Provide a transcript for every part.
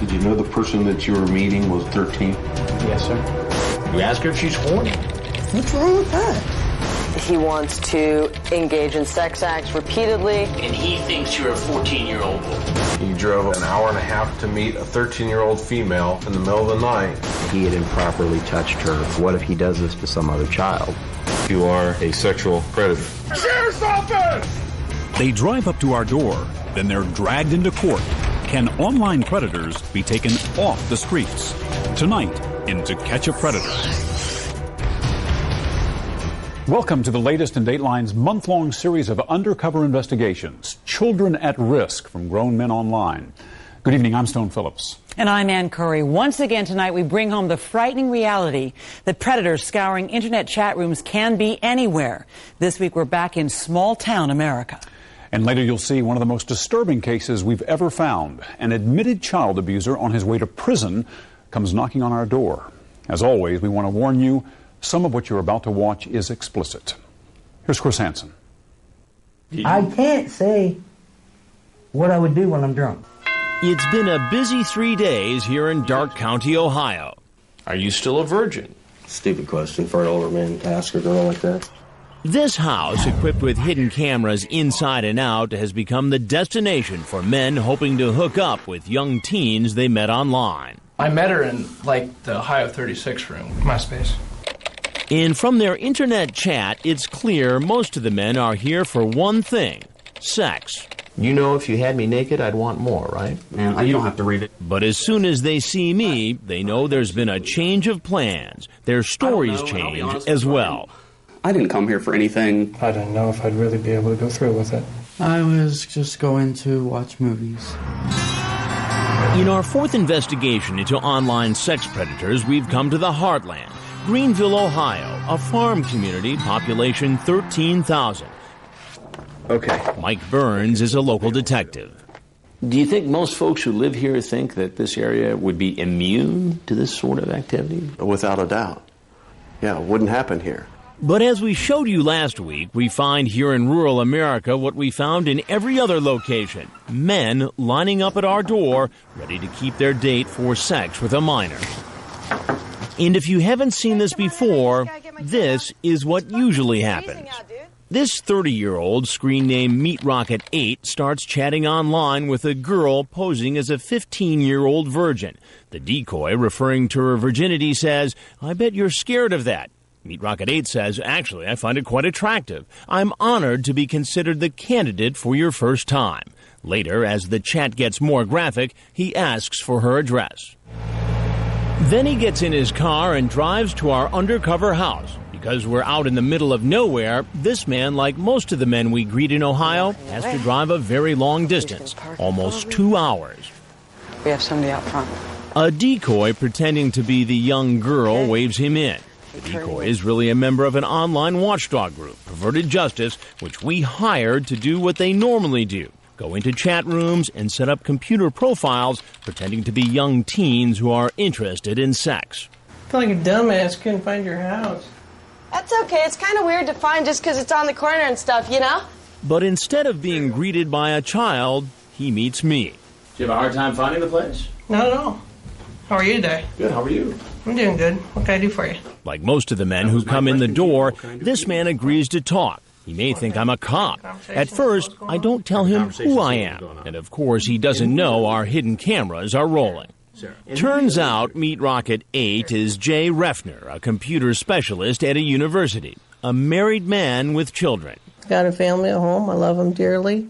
Did you know the person that you were meeting was 13? Yes, sir. You ask her if she's horny. What's wrong with that? He wants to engage in sex acts repeatedly. And he thinks you're a 14-year-old woman. He drove an hour and a half to meet a 13-year-old female in the middle of the night. He had improperly touched her. What if he does this to some other child? You are a sexual predator. Sheriff's office! They drive up to our door, then they're dragged into court. Can online predators be taken off the streets? Tonight, in To Catch a Predator. Welcome to the latest in Dateline's month-long series of undercover investigations, Children at Risk from Grown Men Online. Good evening, I'm Stone Phillips. And I'm Ann Curry. Once again tonight, we bring home the frightening reality that predators scouring internet chat rooms can be anywhere. This week, we're back in small-town America. And later, you'll see one of the most disturbing cases we've ever found. An admitted child abuser on his way to prison comes knocking on our door. As always, we want to warn you, some of what you're about to watch is explicit. Here's Chris Hansen. I can't say what I would do when I'm drunk. It's been a busy 3 days here in Darke County, Ohio. Are you still a virgin? Stupid question for an older man to ask a girl like that. This house, equipped with hidden cameras inside and out, has become the destination for men hoping to hook up with young teens they met online. I met her in, the Ohio 36 room, MySpace. And from their internet chat, it's clear most of the men are here for one thing: sex. You know if you had me naked, I'd want more, right? Man, you don't have to read it. But as soon as they see me, they know there's been a change of plans. Their stories change as well. I didn't come here for anything. I didn't know if I'd really be able to go through with it. I was just going to watch movies. In our fourth investigation into online sex predators, we've come to the heartland, Greenville, Ohio, a farm community, population 13,000. Okay. Mike Burns is a local detective. Do you think most folks who live here think that this area would be immune to this sort of activity? Without a doubt. Yeah, it wouldn't happen here. But as we showed you last week, we find here in rural America what we found in every other location: men lining up at our door, ready to keep their date for sex with a minor. And if you haven't seen this before, this is what usually happens. This 30-year-old, screen name Meat Rocket 8, starts chatting online with a girl posing as a 15-year-old virgin. The decoy, referring to her virginity, says, "I bet you're scared of that." Meat Rocket 8 says, "Actually, I find it quite attractive. I'm honored to be considered the candidate for your first time." Later, as the chat gets more graphic, he asks for her address. Then he gets in his car and drives to our undercover house. Because we're out in the middle of nowhere, this man, like most of the men we greet in Ohio, has to drive a very long distance, almost 2 hours. We have somebody out front. A decoy pretending to be the young girl waves him in. The decoy is really a member of an online watchdog group, Perverted Justice, which we hired to do what they normally do: go into chat rooms and set up computer profiles pretending to be young teens who are interested in sex. I feel like a dumbass couldn't find your house. That's okay. It's kind of weird to find just because it's on the corner and stuff, you know? But instead of being greeted by a child, he meets me. Do you have a hard time finding the place? Not at all. How are you today? Good, how are you? I'm doing good. What can I do for you? Like most of the men who come in the door, this man agrees to talk. He may think I'm a cop. At first, I don't tell him who I am. And of course, he doesn't know our hidden cameras are rolling. Turns out Meat Rocket 8 is Jay Refner, a computer specialist at a university, a married man with children. Got a family at home. I love them dearly,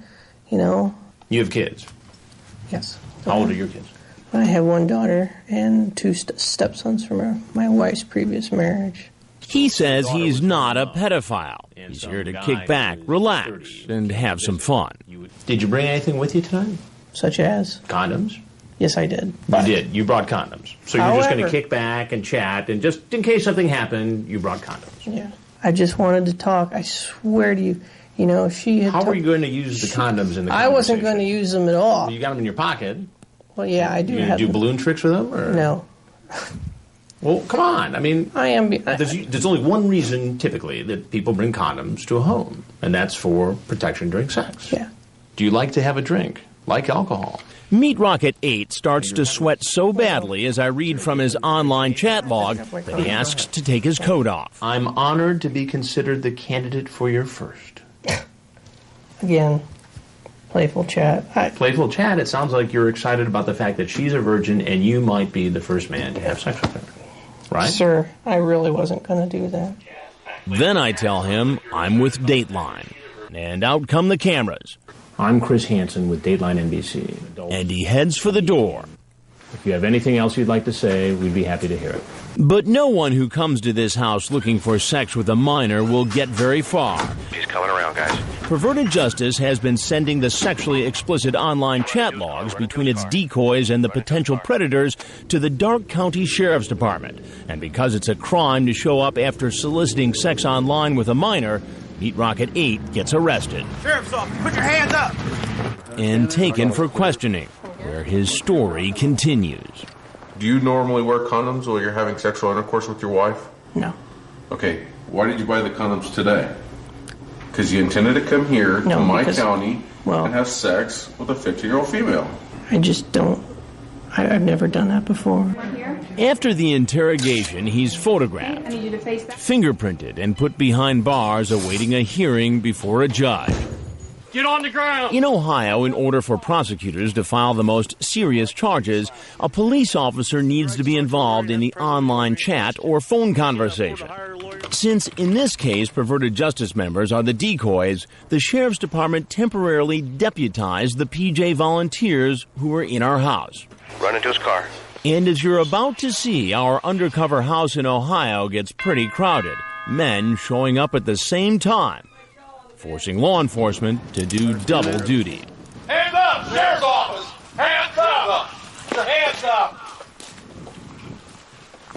you know. You have kids? Yes. How old are your kids? I have one daughter and two stepsons from my wife's previous marriage. He says he's not a pedophile. He's here to kick back, relax, and have some fun. Did you bring anything with you tonight? Such as? Condoms? Yes, I did. You did. You brought condoms. So you're just going to kick back and chat, and just in case something happened, you brought condoms. Yeah. I just wanted to talk. I swear to you, you know, she had... How were you going to use the condoms in the conversation? I wasn't going to use them at all. You got them in your pocket. Well, yeah, I do have them. You do balloon tricks with them? Or? No. Well, come on. I mean, I am. There's only one reason, typically, that people bring condoms to a home, and that's for protection during sex. Yeah. Do you like to have a drink? like alcohol. Meat Rocket 8 starts to sweat so badly as I read from his online chat log that he asks to take his coat off. I'm honored to be considered the candidate for your first. Again, playful chat. Playful chat, it sounds like you're excited about the fact that she's a virgin and you might be the first man to have sex with her. Right? Sir, I really wasn't going to do that. Then I tell him I'm with Dateline. And out come the cameras. I'm Chris Hansen with Dateline NBC. And he heads for the door. If you have anything else you'd like to say, we'd be happy to hear it. But no one who comes to this house looking for sex with a minor will get very far. He's coming around, guys. Perverted Justice has been sending the sexually explicit online chat logs between its decoys and the potential predators to the Dark County Sheriff's Department. And because it's a crime to show up after soliciting sex online with a minor, Meat Rocket 8 gets arrested. Sheriff's office, put your hands up! And taken for questioning, where his story continues. Do you normally wear condoms while you're having sexual intercourse with your wife? No. Okay, why did you buy the condoms today? Because you intended to come here to my county and have sex with a 15-year-old female. I just don't. I've never done that before. After the interrogation, he's photographed, fingerprinted, and put behind bars awaiting a hearing before a judge. Get on the ground! In Ohio, in order for prosecutors to file the most serious charges, a police officer needs to be involved in the online chat or phone conversation. Since, in this case, Perverted Justice members are the decoys, the Sheriff's Department temporarily deputized the PJ volunteers who were in our house. Run into his car. And as you're about to see, our undercover house in Ohio gets pretty crowded. Men showing up at the same time, forcing law enforcement to do double duty. Hands up! Sheriff's office! Hands up! Hands up!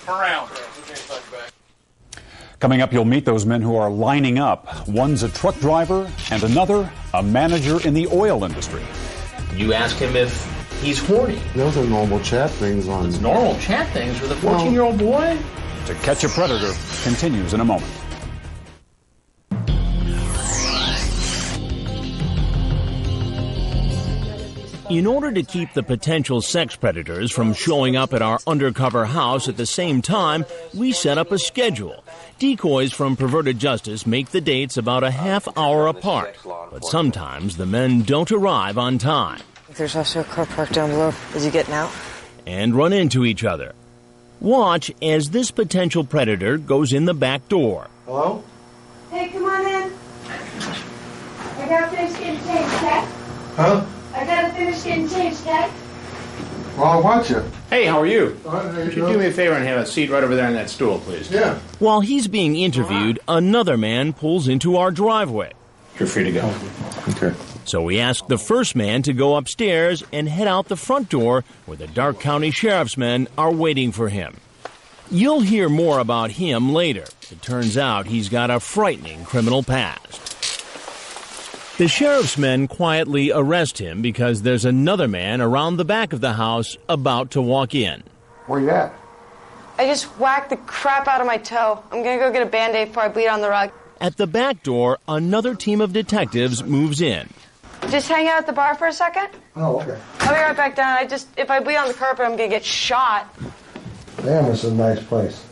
Turn around. Coming up, you'll meet those men who are lining up. One's a truck driver and another a manager in the oil industry. You ask him if he's horny. Those are normal chat things on... It's normal chat things with a 14-year-old boy? To Catch a Predator continues in a moment. In order to keep the potential sex predators from showing up at our undercover house at the same time, we set up a schedule. Decoys from Perverted Justice make the dates about a half hour apart, but sometimes the men don't arrive on time. There's also a car parked down below. Is he getting out? And run into each other. Watch as this potential predator goes in the back door. Hello? Hey, come on in. I gotta finish getting changed, okay? Huh? I gotta finish getting changed, okay? Well, I'll watch you. Hey, how are you? Could you do me a favor and have a seat right over there on that stool, please? Yeah. While he's being interviewed, another man pulls into our driveway. You're free to go. Okay. So we ask the first man to go upstairs and head out the front door where the Dark County Sheriff's men are waiting for him. You'll hear more about him later. It turns out he's got a frightening criminal past. The sheriff's men quietly arrest him because there's another man around the back of the house about to walk in. Where you at? I just whacked the crap out of my toe. I'm gonna go get a Band-Aid before I bleed on the rug. At the back door, another team of detectives moves in. Just hang out at the bar for a second? Oh, okay. I'll be right back down. If I bleed on the carpet, I'm gonna get shot. Damn, this is a nice place.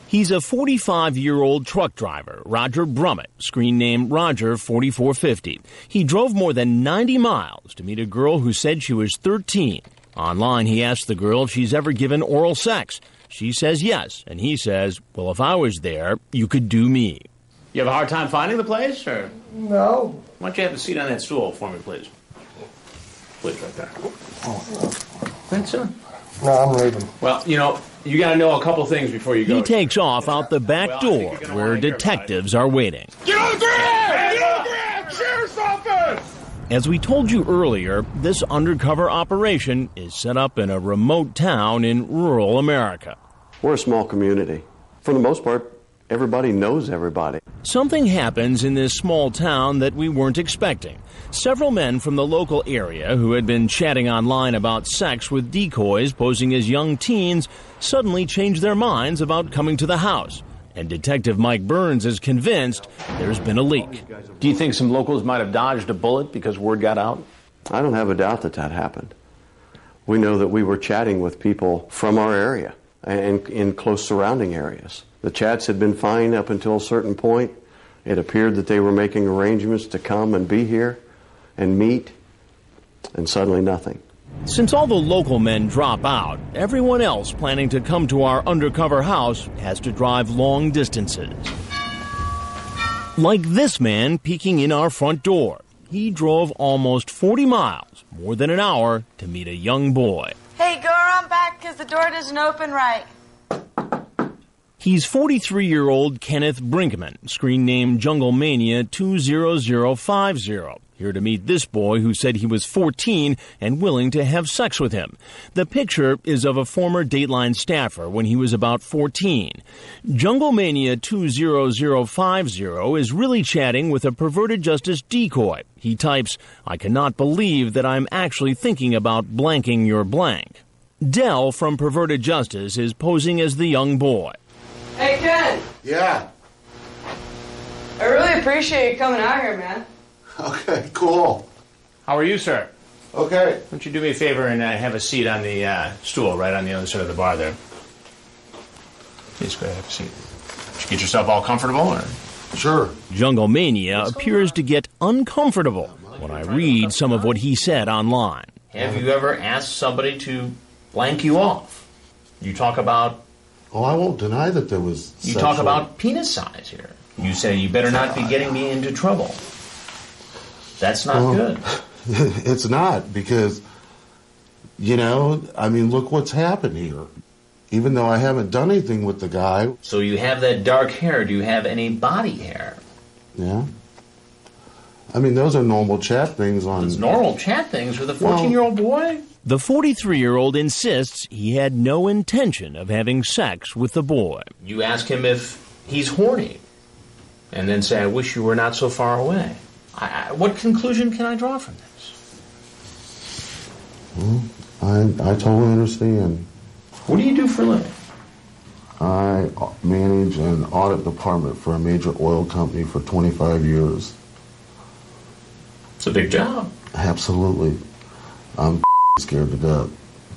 He's a 45-year-old truck driver, Roger Brummett, screen name Roger 4450. He drove more than 90 miles to meet a girl who said she was 13. Online, he asked the girl if she's ever given oral sex. She says yes, and he says, well, if I was there, you could do me. You have a hard time finding the place, or? No. Why don't you have a seat on that stool for me, please? Please, right there. Thanks, sir. No, I'm leaving. Well, you got to know a couple things before you go. He takes off out the back door where detectives are waiting. Get on the ground! Get on the ground! Sheriff's office! As we told you earlier, this undercover operation is set up in a remote town in rural America. We're a small community. For the most part, everybody knows everybody. Something happens in this small town that we weren't expecting. Several men from the local area who had been chatting online about sex with decoys posing as young teens suddenly changed their minds about coming to the house. And Detective Mike Burns is convinced there's been a leak. Do you think some locals might have dodged a bullet because word got out? I don't have a doubt that that happened. We know that we were chatting with people from our area and in close surrounding areas. The chats had been fine up until a certain point. It appeared that they were making arrangements to come and be here and meet, and suddenly nothing. Since all the local men drop out, everyone else planning to come to our undercover house has to drive long distances. Like this man peeking in our front door. He drove almost 40 miles, more than an hour, to meet a young boy. Hey, go around back because the door doesn't open right. He's 43-year-old Kenneth Brinkman, screen name Jungle Mania 20050. Here to meet this boy who said he was 14 and willing to have sex with him. The picture is of a former Dateline staffer when he was about 14. Jungle Mania 20050 is really chatting with a perverted justice decoy. He types, "I cannot believe that I'm actually thinking about blanking your blank." Dell from Perverted Justice is posing as the young boy. Hey, Ken. Yeah. I really appreciate you coming out here, man. Okay, cool. How are you, sir? Okay. Why don't you do me a favor and have a seat on the stool right on the other side of the bar there? Please go ahead, have a seat. Did you get yourself all comfortable? Or? Sure. Jungle Mania appears to get uncomfortable when I read some of what he said online. Have you ever asked somebody to blank you off? You talk about... Oh, I won't deny that there was You talk about penis size here. You say, you better not be getting me into trouble. That's not good. It's not, because, you know, I mean, look what's happened here. Even though I haven't done anything with the guy. So you have that dark hair. Do you have any body hair? Yeah. I mean, those are normal chat things on... It's normal chat things with a 14-year-old boy? The 43-year-old insists he had no intention of having sex with the boy. You ask him if he's horny, and then say, I wish you were not so far away. What conclusion can I draw from this? Well, I totally understand. What do you do for a living? I manage an audit department for a major oil company for 25 years. It's a big job. Absolutely. I'm scared to death.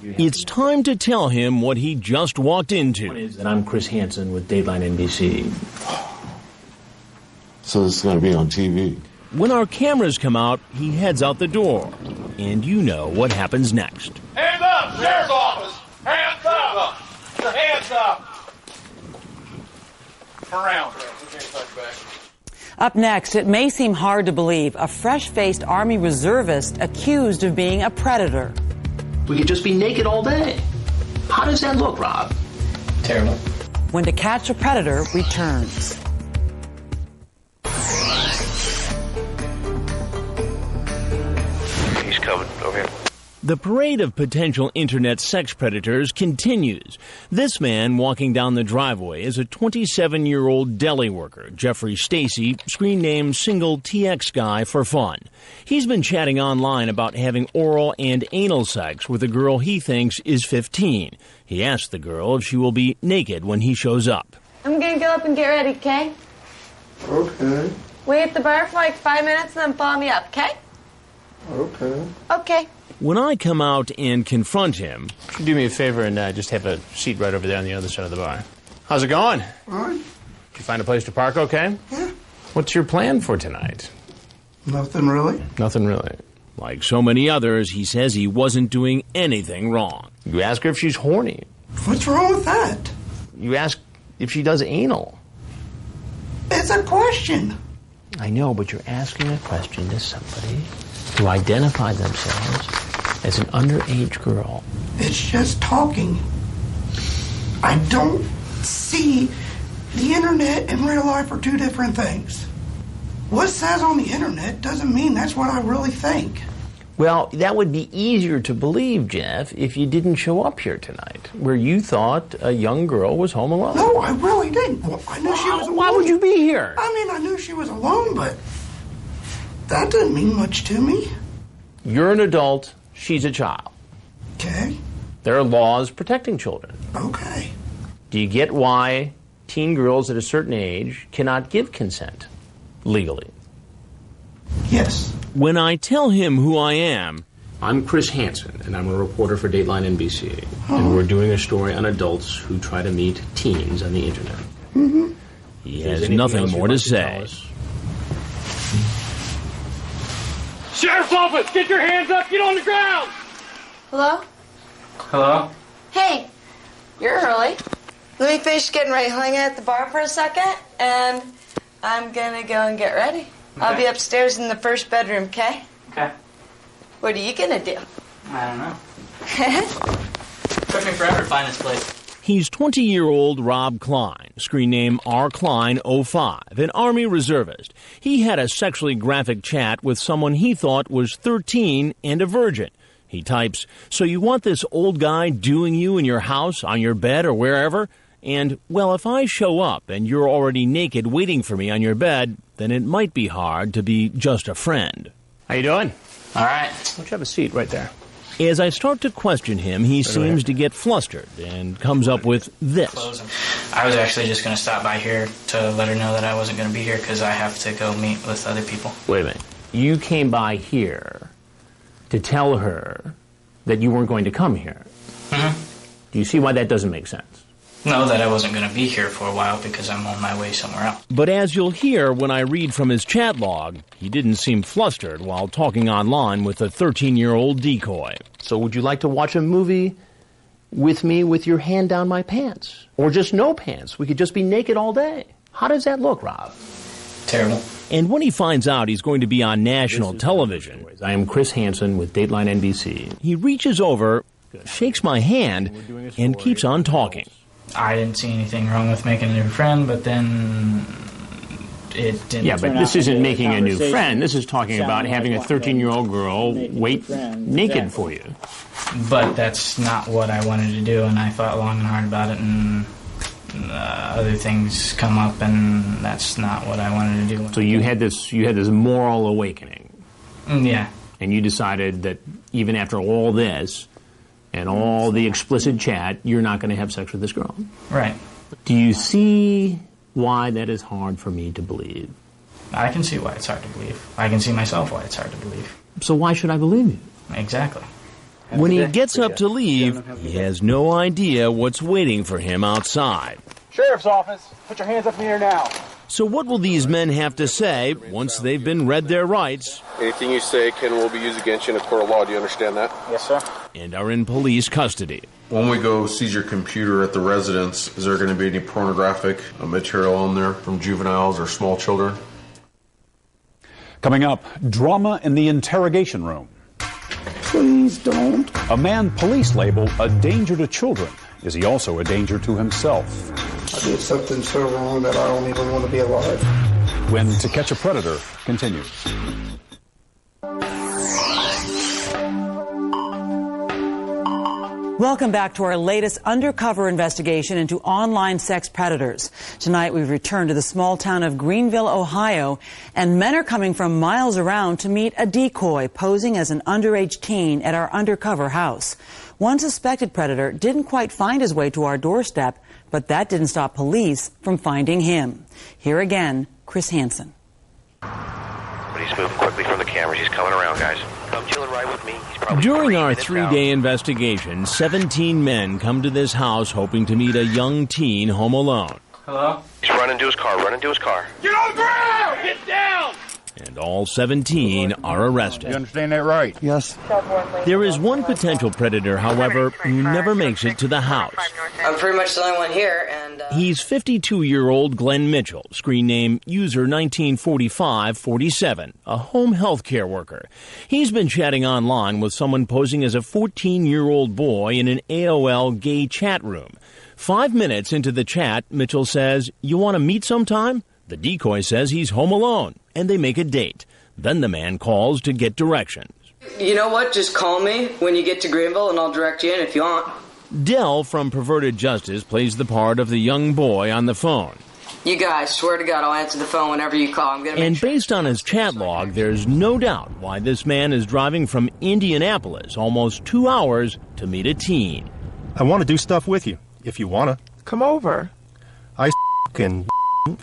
It's time to tell him what he just walked into. And I'm Chris Hansen with Dateline NBC. So this is going to be on TV. When our cameras come out, he heads out the door. And you know what happens next. Hands up! Sheriff's office! Hands up! Your hands up! Turn around. Up next, it may seem hard to believe a fresh-faced Army reservist accused of being a predator. We could just be naked all day. How does that look, Rob? Terrible. When To Catch a Predator returns. He's coming over here. The parade of potential internet sex predators continues. This man walking down the driveway is a 27-year-old deli worker, Jeffrey Stacy, screen name Single TX Guy for fun. He's been chatting online about having oral and anal sex with a girl he thinks is 15. He asked the girl if she will be naked when he shows up. I'm gonna go up and get ready, okay? Okay. Wait at the bar for like 5 minutes and then follow me up, okay? Okay. Okay. When I come out and confront him... Do me a favor and just have a seat right over there on the other side of the bar. How's it going? All right. Did you find a place to park okay? Yeah. What's your plan for tonight? Nothing really. Nothing really. Like so many others, he says he wasn't doing anything wrong. You ask her if she's horny. What's wrong with that? You ask if she does anal. It's a question. I know, but you're asking a question to somebody who identified themselves as an underage girl. It's just talking. I don't see the internet and real life are two different things. What it says on the internet doesn't mean that's what I really think. Well, that would be easier to believe, Jeff, if you didn't show up here tonight, where you thought a young girl was home alone. No, I really didn't. Well, I knew she was alone. Why would you be here? I mean, I knew she was alone, but that didn't mean much to me. You're an adult. She's a child. Okay. There are laws protecting children. Okay. Do you get why teen girls at a certain age cannot give consent legally? Yes. When I tell him who I am, I'm Chris Hansen, and I'm a reporter for Dateline NBC. And we're doing a story on adults who try to meet teens on the internet. Mm-hmm. He has nothing more to say. Sheriff's office, get your hands up, get on the ground! Hello? Hello? Hey, you're early. Let me finish getting ready. Hang out at the bar for a second, and I'm gonna go and get ready. I'll be upstairs in the first bedroom, okay? Okay. What are you gonna do? I don't know. Took me forever to find this place. He's 20-year-old Rob Klein, screen name R. Klein 05, an Army reservist. He had a sexually graphic chat with someone he thought was 13 and a virgin. He types, "So you want this old guy doing you in your house, on your bed, or wherever? And, well, if I show up and you're already naked waiting for me on your bed, then it might be hard to be just a friend." How you doing? All right. Why don't you have a seat right there? As I start to question him, he seems to get flustered and comes up with this. I was actually just going to stop by here to let her know that I wasn't going to be here because I have to go meet with other people. Wait a minute. You came by here to tell her that you weren't going to come here. Mm-hmm. Do you see why that doesn't make sense? No, that I wasn't going to be here for a while because I'm on my way somewhere else. But as you'll hear when I read from his chat log, he didn't seem flustered while talking online with a 13-year-old decoy. So would you like to watch a movie with me with your hand down my pants? Or just no pants? We could just be naked all day. How does that look, Rob? Terrible. And when he finds out he's going to be on national television, I am Chris Hansen with Dateline NBC. He reaches over, shakes my hand, and keeps on talking. I didn't see anything wrong with making a new friend, but then it didn't. Yeah, but this isn't making a new friend. This is talking about having a 13-year-old girl wait naked for you. But that's not what I wanted to do, and I thought long and hard about it, and other things come up, and that's not what I wanted to do. So you had this moral awakening. Yeah. And you decided that even after all this and all the explicit chat, you're not going to have sex with this girl. Right. Do you see why that is hard for me to believe? I can see why it's hard to believe. I can see myself why it's hard to believe. So why should I believe you? Exactly. When he gets up to leave, he has no idea what's waiting for him outside. Sheriff's office, put your hands up in the air now. So what will these men have to say once they've been read their rights? Anything you say can will be used against you in a court of law. Do you understand that? Yes, sir. And are in police custody. When we go seize your computer at the residence, is there going to be any pornographic material on there from juveniles or small children? Coming up, drama in the interrogation room. Please don't. A man police label a danger to children. Is he also a danger to himself? I did something so wrong that I don't even want to be alive. When To Catch a Predator continues. Welcome back to our latest undercover investigation into online sex predators. Tonight we've returned to the small town of Greenville, Ohio, and men are coming from miles around to meet a decoy posing as an underage teen at our undercover house. One suspected predator didn't quite find his way to our doorstep, but that didn't stop police from finding him. Here again, Chris Hansen. But he's moving quickly from the cameras. He's coming around, guys. Come chilling right with me. He's probably During our 3-day investigation, 17 men come to this house hoping to meet a young teen home alone. Hello? He's running to his car. Running to his car. Get on the ground! Get down! And all 17 are arrested. You understand that right? Yes. There is one potential predator, however, who never makes it to the house. I'm pretty much the only one here, and... He's 52-year-old Glenn Mitchell, screen name user 194547, a home health care worker. He's been chatting online with someone posing as a 14-year-old boy in an AOL gay chat room. 5 minutes into the chat, Mitchell says, "You want to meet sometime?" The decoy says he's home alone, and they make a date. Then the man calls to get directions. You know what? Just call me when you get to Greenville, and I'll direct you in if you want. Dell from Perverted Justice plays the part of the young boy on the phone. You guys, swear to God, I'll answer the phone whenever you call. I'm gonna make And sure. based on his chat log, there's no doubt why this man is driving from Indianapolis almost 2 hours to meet a teen. I want to do stuff with you, if you want to. Come over. I can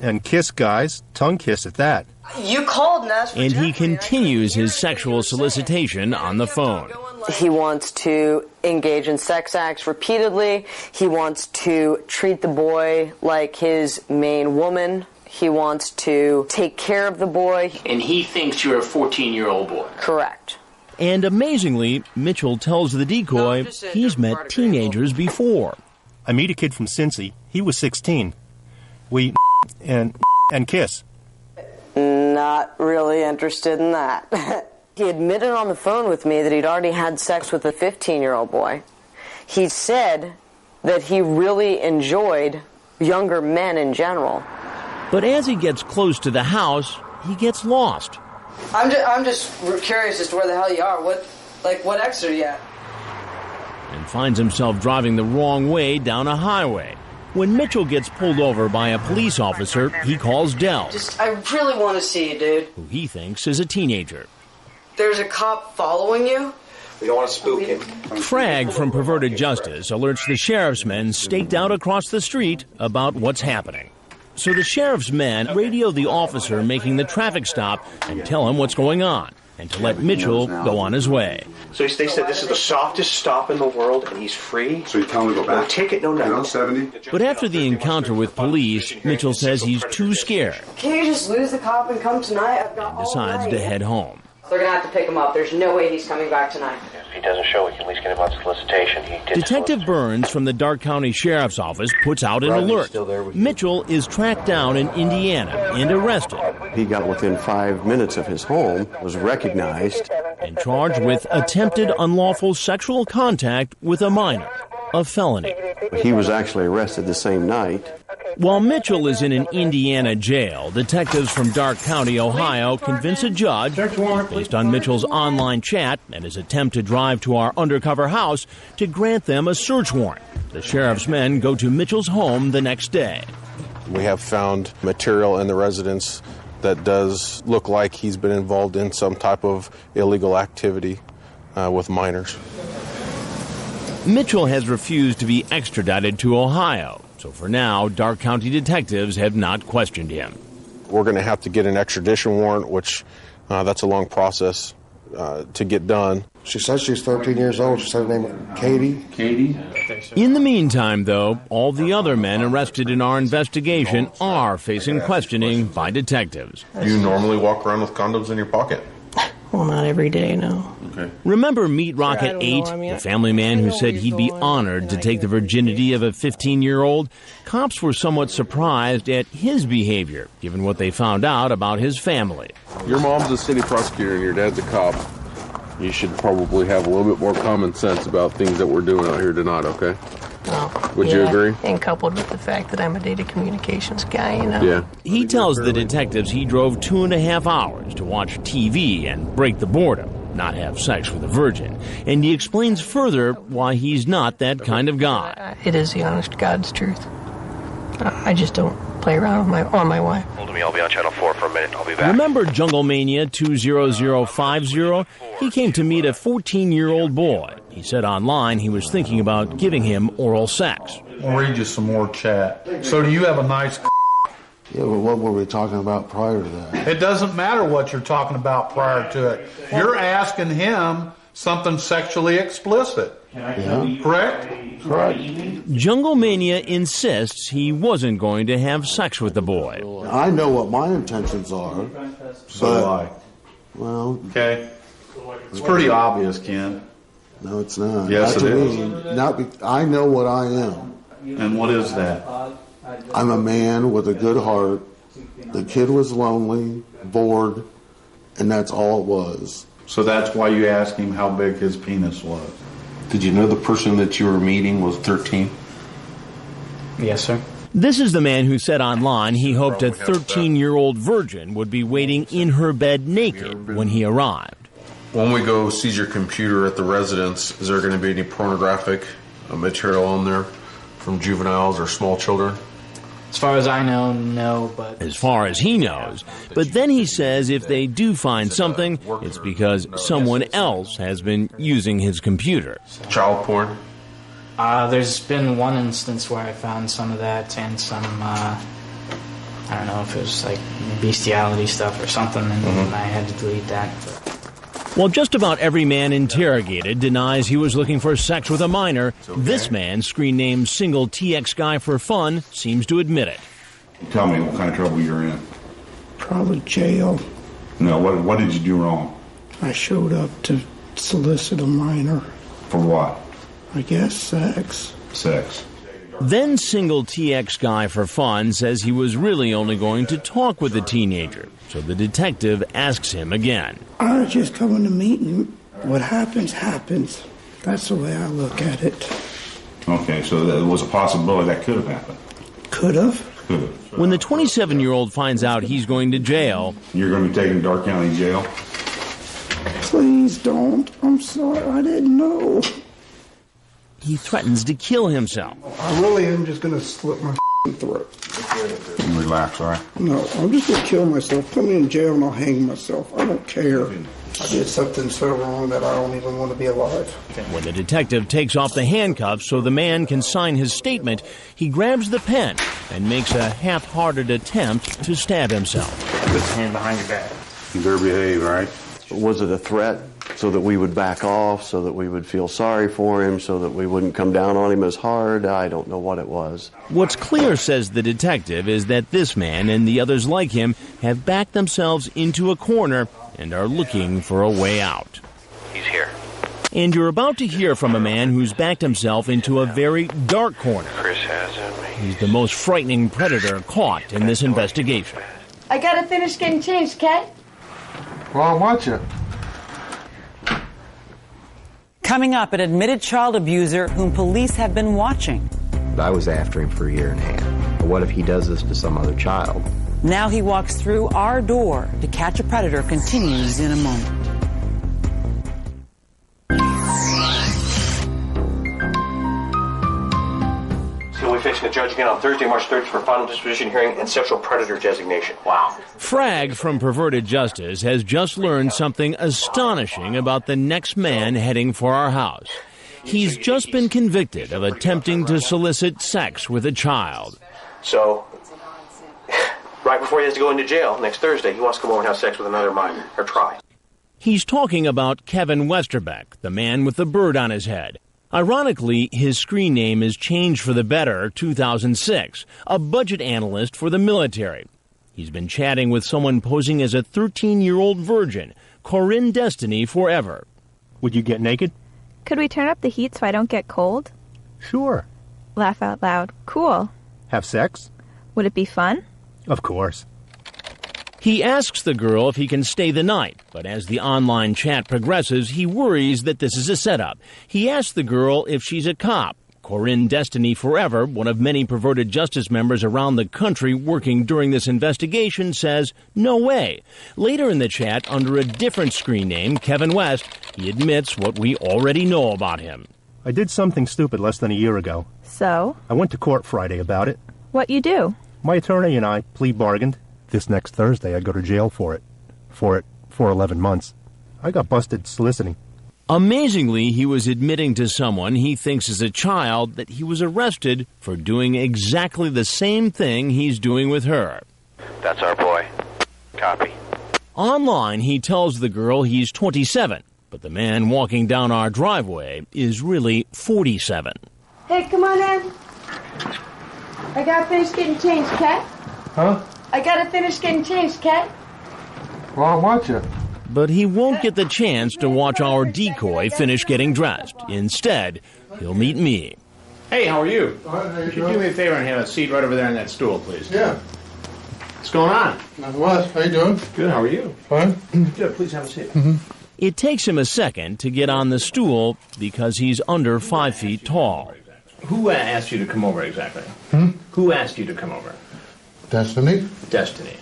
and kiss guys, tongue kiss at that. You called and asked for And he continues his sexual solicitation on the phone. He wants to engage in sex acts repeatedly. He wants to treat the boy like his main woman. He wants to take care of the boy. And he thinks you're a 14-year-old boy. Correct. And amazingly, Mitchell tells the decoy he's met teenagers before. I meet a kid from Cincy. He was 16. We and kiss. Not really interested in that. He admitted on the phone with me that he'd already had sex with a 15-year-old boy. He said that he really enjoyed younger men in general. But as he gets close to the house, he gets lost. I'm just curious as to where the hell you are. What exit are you at? And finds himself driving the wrong way down a highway. When Mitchell gets pulled over by a police officer, he calls Dell, I really want to see you, dude. who he thinks is a teenager. There's a cop following you? We don't want to spook him. Frag from Perverted Justice alerts the sheriff's men staked out across the street about what's happening. So the sheriff's men radio the officer making the traffic stop and tell him what's going on, and to let Mitchell go on his way. So they said this is the softest stop in the world, and he's free. So you tell him to go back? No ticket, no nothing. 70. But after the encounter with police, Mitchell says he's too scared Can you just lose the cop and come tonight? I've got and decides to head home. They're going to have to pick him up. There's no way he's coming back tonight. If he doesn't show, we can at least get him on solicitation. Detective Burns from the Darke County Sheriff's Office puts out an alert. Mitchell is tracked down in Indiana and arrested. He got within 5 minutes of his home, was recognized, and charged with attempted unlawful sexual contact with a minor, a felony. He was actually arrested the same night. While Mitchell is in an Indiana jail, detectives from Darke County, Ohio, convince a judge, based on Mitchell's online chat and his attempt to drive to our undercover house, to grant them a search warrant. The sheriff's men go to Mitchell's home the next day. We have found material in the residence that does look like he's been involved in some type of illegal activity with minors. Mitchell has refused to be extradited to Ohio. So for now, Darke County detectives have not questioned him. We're going to have to get an extradition warrant, which that's a long process to get done. She says she's 13 years old. She said her name was Katie. Katie? In the meantime, though, all the other men arrested in our investigation are facing questioning by detectives. Do you normally walk around with condoms in your pocket? Well, not every day, no. Okay. Remember Meat Rocket 8, the family man who said he'd be honored to take the virginity of a 15-year-old? Cops were somewhat surprised at his behavior, given what they found out about his family. Your mom's a city prosecutor and your dad's a cop. You should probably have a little bit more common sense about things that we're doing out here tonight, okay? Well, Would you agree? And coupled with the fact that I'm a data communications guy, you know. Yeah. He tells the detectives he drove 2.5 hours to watch TV and break the boredom, not have sex with a virgin. And he explains further why he's not that kind of guy. It is the honest God's truth. I just don't play around with my wife. Hold me, I'll be on channel 4 for a minute. I'll be back. Remember Jungle Mania 20050? He came to meet a 14-year-old boy. He said online he was thinking about giving him oral sex. I'll read you some more chat. So do you have a nice Yeah, well, what were we talking about prior to that? It doesn't matter what you're talking about prior to it. You're asking him something sexually explicit. Yeah. Correct? Correct. Jungle Mania insists he wasn't going to have sex with the boy. I know what my intentions are. So do I. Well, okay. It's pretty obvious, Ken. No, it's not. Yes, not it to is. Me, I know what I am. And what is that? I'm a man with a good heart. The kid was lonely, bored, and that's all it was. So that's why you asked him how big his penis was. Did you know the person that you were meeting was 13? Yes, sir. This is the man who said online he hoped a 13-year-old virgin would be waiting in her bed naked when he arrived. When we go seize your computer at the residence, is there going to be any pornographic material on there from juveniles or small children? As far as I know, no, but... As far as he knows. But then he says if they do find something, it's because someone else has been using his computer. Child porn? There's been one instance where I found some of that and some I don't know if it was like bestiality stuff or something, and I had to delete that. While just about every man interrogated denies he was looking for sex with a minor, this man, screen name Single TX Guy for Fun, seems to admit it. Tell me what kind of trouble you're in. Probably jail. No, what did you do wrong? I showed up to solicit a minor. For what? I guess sex. Sex. Then Single TX Guy for Fun says he was really only going to talk with the teenager, so the detective asks him again. I was just coming to meet him. What happens, happens. That's the way I look at it. Okay, so there was a possibility that could have happened. Could have. Could have. When the 27-year-old finds out he's going to jail... You're going to be taken to Dark County Jail? Please don't. I'm sorry. I didn't know. He threatens to kill himself. I really am just going to slit my throat. Relax, all right? No, I'm just going to kill myself. Put me in jail and I'll hang myself. I don't care. I did something so wrong that I don't even want to be alive. When the detective takes off the handcuffs so the man can sign his statement, he grabs the pen and makes a half-hearted attempt to stab himself. Put his hand behind your back. You better behave, all right? Was it a threat so that we would back off, so that we would feel sorry for him, so that we wouldn't come down on him as hard? I don't know what it was. What's clear, says the detective, is that this man and the others like him have backed themselves into a corner and are looking for a way out. He's here. And you're about to hear from a man who's backed himself into a very dark corner. Chris has him. He's the most frightening predator caught in this investigation. I gotta finish getting changed, okay? Well, I'll watch it. Coming up, an admitted child abuser whom police have been watching. I was after him for a year and a half. What if he does this to some other child? Now he walks through our door to catch a predator continues in a moment. So we're facing the judge again on Thursday, March 3rd for final disposition hearing and sexual predator designation. Wow. Frag from Perverted Justice has just learned something astonishing about the next man heading for our house. He's just been convicted of attempting to solicit sex with a child. So, right before he has to go into jail next Thursday, he wants to come over and have sex with another minor, or try. He's talking about Kevin Westerbeck, the man with the bird on his head. Ironically, his screen name is changed for the better 2006, a budget analyst for the military. He's been chatting with someone posing as a 13-year-old virgin, Corinne Destiny Forever. Would you get naked? Could we turn up the heat so I don't get cold? Sure. Laugh out loud. Cool. Have sex? Would it be fun? Of course. He asks the girl if he can stay the night, but as the online chat progresses, he worries that this is a setup. He asks the girl if she's a cop. Corinne Destiny Forever, one of many perverted justice members around the country working during this investigation, says, no way. Later in the chat, under a different screen name, Kevin West, he admits what we already know about him. I did something stupid less than a year ago. So? I went to court Friday about it. What you do? My attorney and I plea bargained. This next Thursday, I go to jail for 11 months. I got busted soliciting. Amazingly, he was admitting to someone he thinks is a child that he was arrested for doing exactly the same thing he's doing with her. That's our boy. Copy. Online, he tells the girl he's 27, but the man walking down our driveway is really 47. Hey, come on in. I gotta finish getting changed, okay? Huh? I gotta finish getting changed, okay? Well, I'll watch it. But he won't get the chance to watch our decoy finish getting dressed. Instead, he'll meet me. Hey, how are you? Could you do me a favor and have a seat right over there on that stool, please? Yeah. What's going on? Not much. How you doing? Good, how are you? Fine. Good, please have a seat. It takes him a second to get on the stool because he's under 5 feet tall. Who asked you to come over exactly? Who asked you to come over? Destiny. Destiny.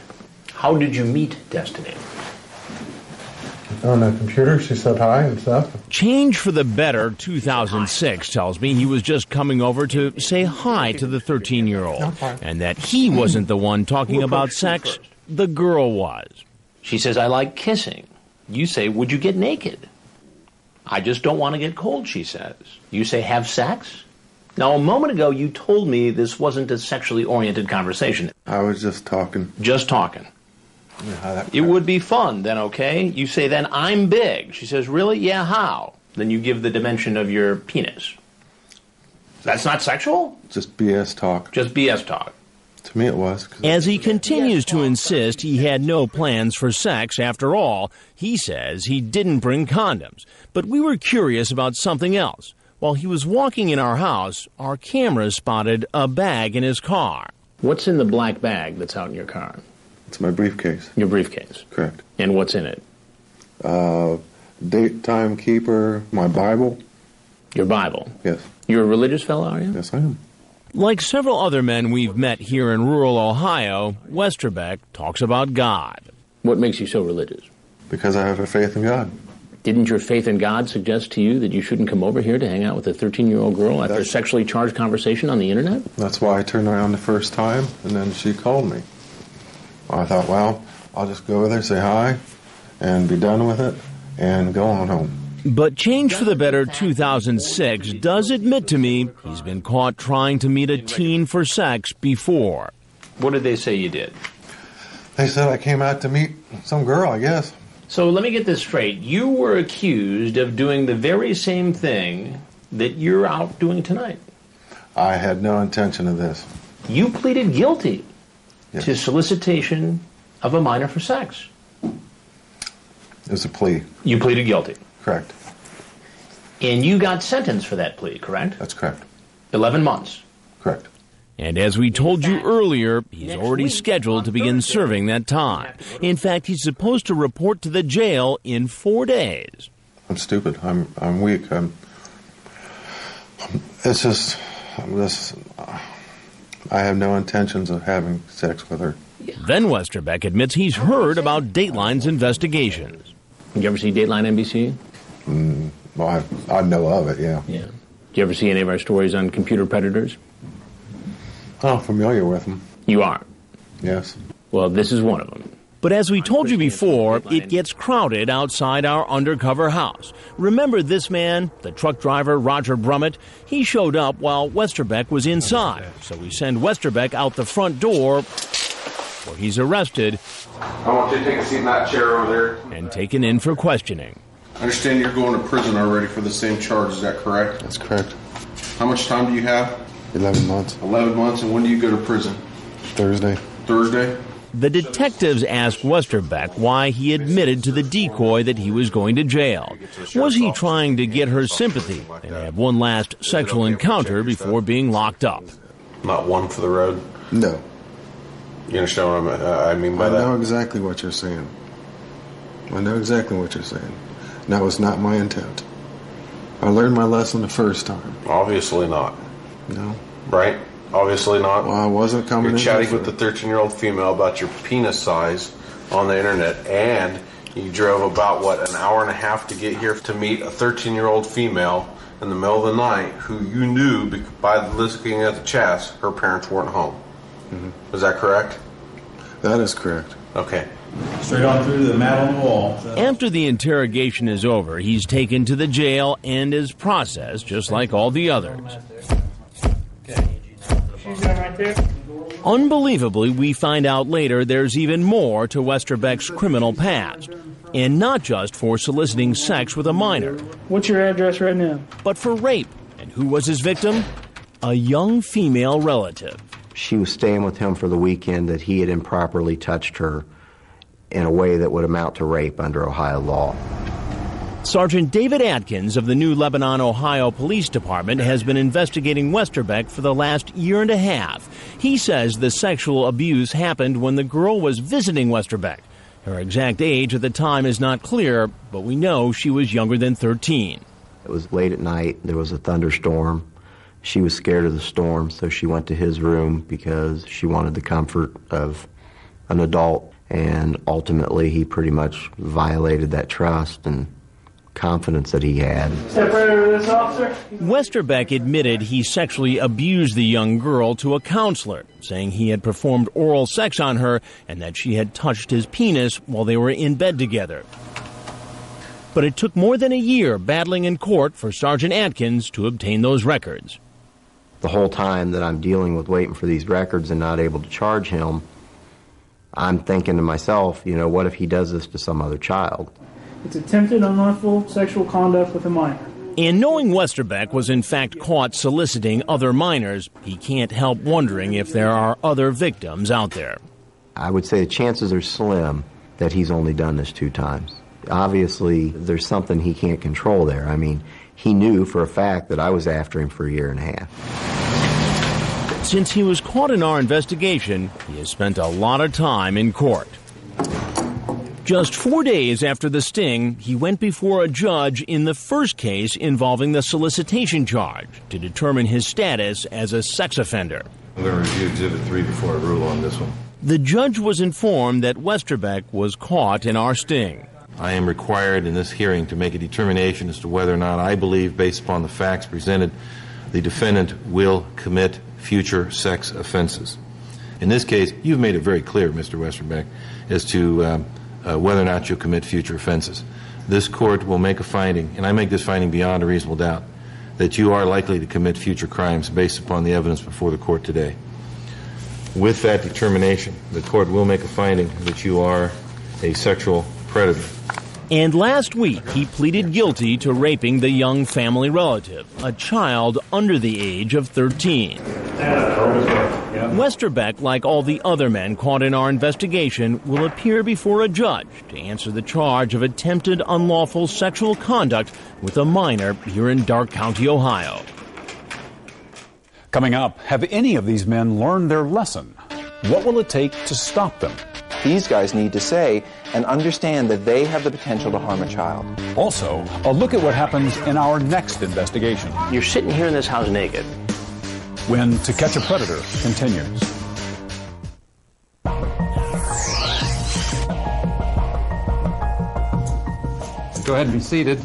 How did you meet Destiny? On the computer, she said hi and stuff. Change for the Better 2006 tells me he was just coming over to say hi to the 13-year-old, and that he wasn't the one talking about sex, the girl was. She says, I like kissing. You say, would you get naked? I just don't want to get cold, she says. You say, have sex? Now, a moment ago, you told me this wasn't a sexually oriented conversation. I was just talking. Just talking. It would be fun then, okay? You say, then I'm big. She says, really? Yeah, how? Then you give the dimension of your penis. That's not sexual? Just BS talk. Just BS talk. To me it was. As he continues to insist he had no plans for sex, after all, he says he didn't bring condoms. But we were curious about something else. While he was walking in our house, our camera spotted a bag in his car. What's in the black bag that's out in your car? It's my briefcase. Your briefcase? Correct. And what's in it? Date time keeper, my Bible. Your Bible? Yes. You're a religious fellow, are you? Yes, I am. Like several other men we've met here in rural Ohio, Westerbeck talks about God. What makes you so religious? Because I have a faith in God. Didn't your faith in God suggest to you that you shouldn't come over here to hang out with a 13-year-old girl after a sexually charged conversation on the internet? That's why I turned around the first time, and then she called me. I thought, well, I'll just go with her, say hi, and be done with it, and go on home. But Change for the Better 2006 does admit to me he's been caught trying to meet a teen for sex before. What did they say you did? They said I came out to meet some girl, I guess. So let me get this straight. You were accused of doing the very same thing that you're out doing tonight. I had no intention of this. You pleaded guilty to solicitation of a minor for sex. It was a plea. You pleaded guilty. Correct. And you got sentenced for that plea, correct? That's correct. 11 months. Correct. And as we told you earlier, he's already scheduled to begin serving that time. In fact, he's supposed to report to the jail in 4 days. I'm stupid. I'm weak. It's just, I have no intentions of having sex with her. Then Westerbeck admits he's heard about Dateline's investigations. Did you ever see Dateline NBC? Well, I know of it, yeah. Yeah. Did you ever see any of our stories on computer predators? I'm familiar with them. You are? Yes. Well, this is one of them. But as we told you before, it gets crowded outside our undercover house. Remember this man, the truck driver Roger Brummett? He showed up while Westerbeck was inside. So we send Westerbeck out the front door, where he's arrested. I want you to take a seat in that chair over there. And taken in for questioning. I understand you're going to prison already for the same charge, is that correct? That's correct. How much time do you have? 11 months. 11 months, and when do you go to prison? Thursday. Thursday? The detectives asked Westerbeck why he admitted to the decoy that he was going to jail. Was he trying to get her sympathy and have one last sexual encounter before being locked up? Not one for the road? No. You understand what I mean by that? I know exactly what you're saying. I know exactly what you're saying. That was not my intent. I learned my lesson the first time. Obviously not. No. Right? Obviously not. Well, I wasn't coming You're in chatting for with the 13-year-old female about your penis size on the internet, and you drove about, an hour and a half to get here to meet a 13-year-old female in the middle of the night who you knew by looking at the chats her parents weren't home. Mm-hmm. Is that correct? That is correct. Okay. Straight on through to the mat on the wall. After the interrogation is over, he's taken to the jail and is processed just like all the others. Unbelievably, we find out later there's even more to Westerbeck's criminal past. And not just for soliciting sex with a minor. What's your address right now? But for rape. And who was his victim? A young female relative. She was staying with him for the weekend that he had improperly touched her in a way that would amount to rape under Ohio law. Sergeant David Atkins of the New Lebanon, Ohio Police Department has been investigating Westerbeck for the last year and a half. He says the sexual abuse happened when the girl was visiting Westerbeck. Her exact age at the time is not clear, but we know she was younger than 13. It was late at night. There was a thunderstorm. She was scared of the storm, so she went to his room because she wanted the comfort of an adult. And ultimately, he pretty much violated that trust and confidence that he had. Step right over this, officer. Westerbeck admitted he sexually abused the young girl to a counselor, saying he had performed oral sex on her and that she had touched his penis while they were in bed together. But it took more than a year battling in court for Sergeant Atkins to obtain those records. The whole time that I'm dealing with waiting for these records and not able to charge him, I'm thinking to myself, what if he does this to some other child? It's attempted unlawful sexual conduct with a minor. And knowing Westerbeck was in fact caught soliciting other minors, he can't help wondering if there are other victims out there. I would say the chances are slim that he's only done this 2 times. Obviously, there's something he can't control there. I mean, he knew for a fact that I was after him for a year and a half. Since he was caught in our investigation, he has spent a lot of time in court. Just 4 days after the sting, he went before a judge in the first case involving the solicitation charge to determine his status as a sex offender. I'm going to review Exhibit 3 before I rule on this one. The judge was informed that Westerbeck was caught in our sting. I am required in this hearing to make a determination as to whether or not I believe, based upon the facts presented, the defendant will commit future sex offenses. In this case, you've made it very clear, Mr. Westerbeck, as to whether or not you'll commit future offenses. This court will make a finding, and I make this finding beyond a reasonable doubt, that you are likely to commit future crimes based upon the evidence before the court today. With that determination, the court will make a finding that you are a sexual predator. And last week, he pleaded guilty to raping the young family relative, a child under the age of 13. Westerbeck, like all the other men caught in our investigation, will appear before a judge to answer the charge of attempted unlawful sexual conduct with a minor here in Darke County, Ohio. Coming up, have any of these men learned their lesson? What will it take to stop them? These guys need to say and understand that they have the potential to harm a child. Also, a look at what happens in our next investigation. You're sitting here in this house naked. When To Catch a Predator continues. Go ahead and be seated.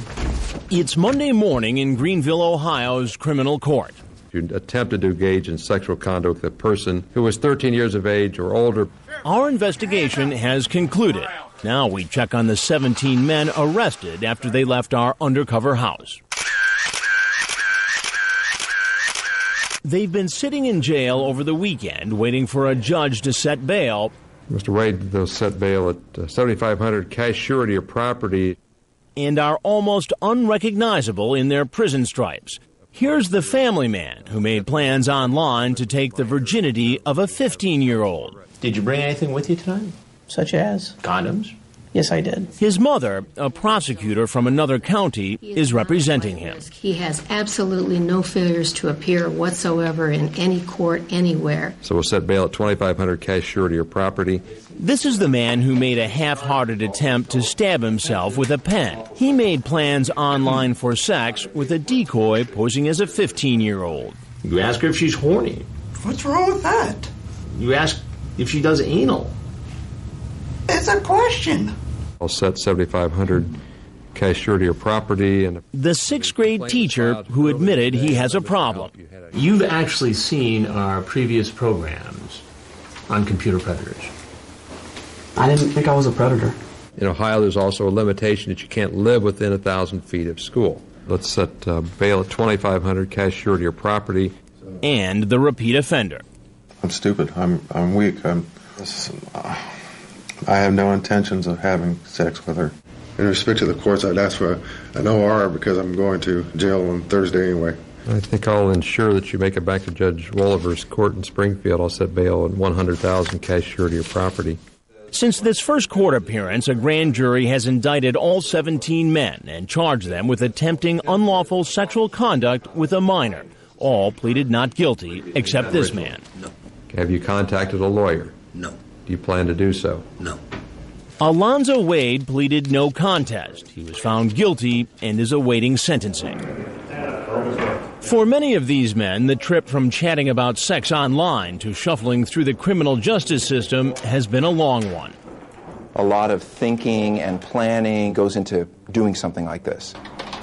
It's Monday morning in Greenville, Ohio's criminal court. You attempted to engage in sexual conduct with a person who was 13 years of age or older. Our investigation has concluded. Now we check on the 17 men arrested after they left our undercover house. They've been sitting in jail over the weekend waiting for a judge to set bail. Mr. Wade, they'll set bail at $7,500 cash surety of property. And are almost unrecognizable in their prison stripes. Here's the family man who made plans online to take the virginity of a 15-year-old. Did you bring anything with you tonight? Such as? Condoms? Yes, I did. His mother, a prosecutor from another county, is representing him. He has absolutely no failures to appear whatsoever in any court anywhere. So we'll set bail at $2,500 cash surety of property. This is the man who made a half-hearted attempt to stab himself with a pen. He made plans online for sex with a decoy posing as a 15-year-old. You ask her if she's horny. What's wrong with that? You ask if she does anal. It's a question. I'll set $7,500 cash surety of property. And the 6th grade teacher who admitted he has a problem. You've actually seen our previous programs on computer predators. I didn't think I was a predator. In Ohio, there's also a limitation that you can't live within 1,000 feet of school. Let's set bail at $2,500 cash surety of property. And the repeat offender. I'm stupid. I'm weak. I have no intentions of having sex with her. In respect to the courts, I'd ask for an OR because I'm going to jail on Thursday anyway. I think I'll ensure that you make it back to Judge Wolliver's court in Springfield. I'll set bail at $100,000 cash surety of property. Since this first court appearance, a grand jury has indicted all 17 men and charged them with attempting unlawful sexual conduct with a minor. All pleaded not guilty, except this man. No. Have you contacted a lawyer? No. Do you plan to do so? No. Alonzo Wade pleaded no contest. He was found guilty and is awaiting sentencing. For many of these men, the trip from chatting about sex online to shuffling through the criminal justice system has been a long one. A lot of thinking and planning goes into doing something like this.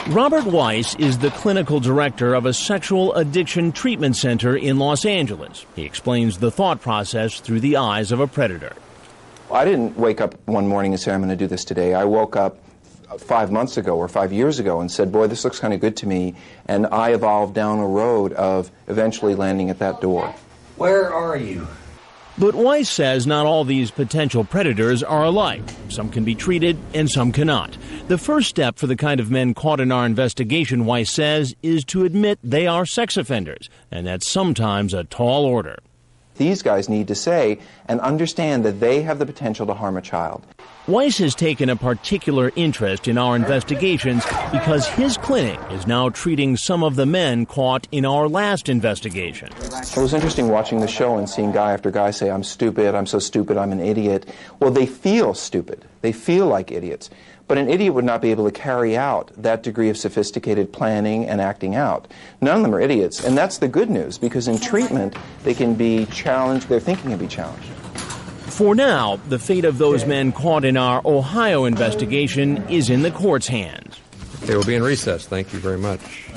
Robert Weiss is the clinical director of a sexual addiction treatment center in Los Angeles. He explains the thought process through the eyes of a predator. I didn't wake up one morning and say, I'm going to do this today. I woke up 5 months ago or 5 years ago and said, boy, this looks kind of good to me, and I evolved down a road of eventually landing at that door. Where are you? But Weiss says not all these potential predators are alike. Some can be treated and some cannot. The first step for the kind of men caught in our investigation, Weiss says, is to admit they are sex offenders, and that's sometimes a tall order. These guys need to say and understand that they have the potential to harm a child. Weiss has taken a particular interest in our investigations because his clinic is now treating some of the men caught in our last investigation. It was interesting watching the show and seeing guy after guy say, I'm stupid, I'm so stupid, I'm an idiot. Well, they feel stupid. They feel like idiots. But an idiot would not be able to carry out that degree of sophisticated planning and acting out. None of them are idiots, and that's the good news, because in treatment, they can be challenged, their thinking can be challenged. For now, the fate of those men caught in our Ohio investigation is in the court's hands. They will be in recess. Thank you very much.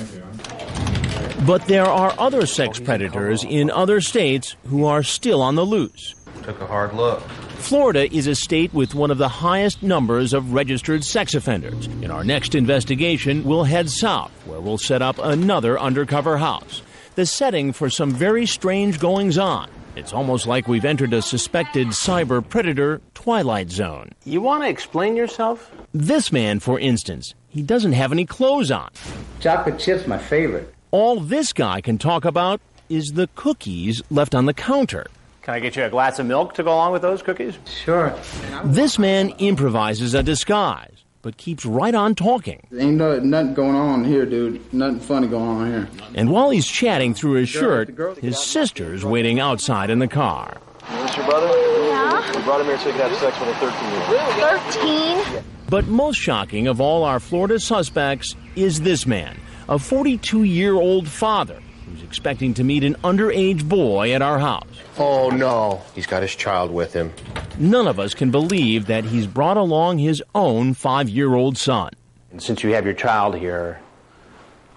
But there are other sex predators in other states who are still on the loose. Took a hard look. Florida is a state with one of the highest numbers of registered sex offenders. In our next investigation, we'll head south, where we'll set up another undercover house. The setting for some very strange goings-on. It's almost like we've entered a suspected cyber predator twilight zone. You want to explain yourself? This man, for instance, he doesn't have any clothes on. Chocolate chip's my favorite. All this guy can talk about is the cookies left on the counter. Can I get you a glass of milk to go along with those cookies? Sure. This man improvises a disguise, but keeps right on talking. Ain't nothing going on here, dude. Nothing funny going on here. And while he's chatting through his shirt, his sister's waiting outside in the car. Is this your brother? Yeah. We brought him here so he could have sex with a 13-year-old. 13? But most shocking of all our Florida suspects is this man, a 42-year-old father who's expecting to meet an underage boy at our house. Oh, no. He's got his child with him. None of us can believe that he's brought along his own 5-year-old son. And since you have your child here,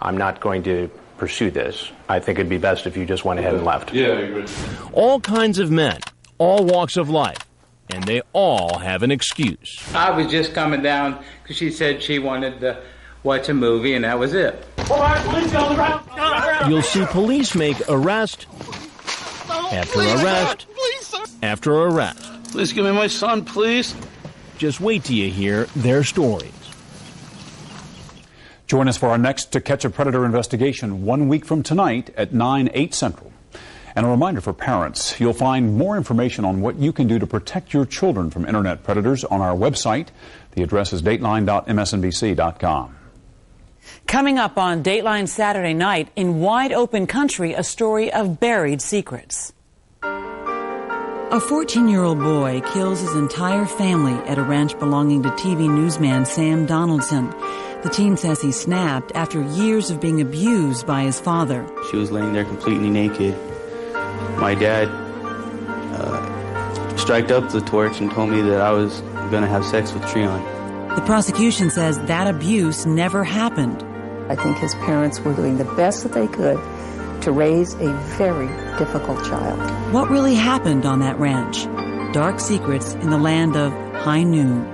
I'm not going to pursue this. I think it'd be best if you just went ahead and left. Yeah, I agree. All kinds of men, all walks of life, and they all have an excuse. I was just coming down because she said she wanted to watch a movie, and that was it. You'll see police make arrest after arrest after arrest. Please give me my son, please. Just wait till you hear their stories. Join us for our next To Catch a Predator investigation 1 week from tonight at 9/8 Central. And a reminder for parents, you'll find more information on what you can do to protect your children from internet predators on our website. The address is dateline.msnbc.com. Coming up on Dateline Saturday night, in wide open country, a story of buried secrets. A 14-year-old boy kills his entire family at a ranch belonging to TV newsman Sam Donaldson. The teen says he snapped after years of being abused by his father. She was laying there completely naked. My dad striked up the torch and told me that I was going to have sex with Treon. The prosecution says that abuse never happened. I think his parents were doing the best that they could to raise a very difficult child. What really happened on that ranch? Dark secrets in the land of high noon.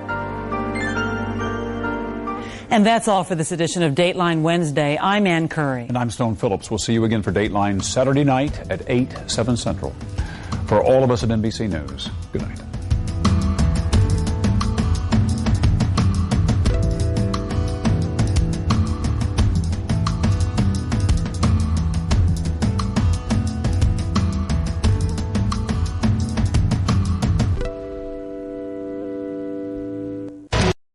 And that's all for this edition of Dateline Wednesday. I'm Ann Curry. And I'm Stone Phillips. We'll see you again for Dateline Saturday night at 8/7 Central. For all of us at NBC News, good night.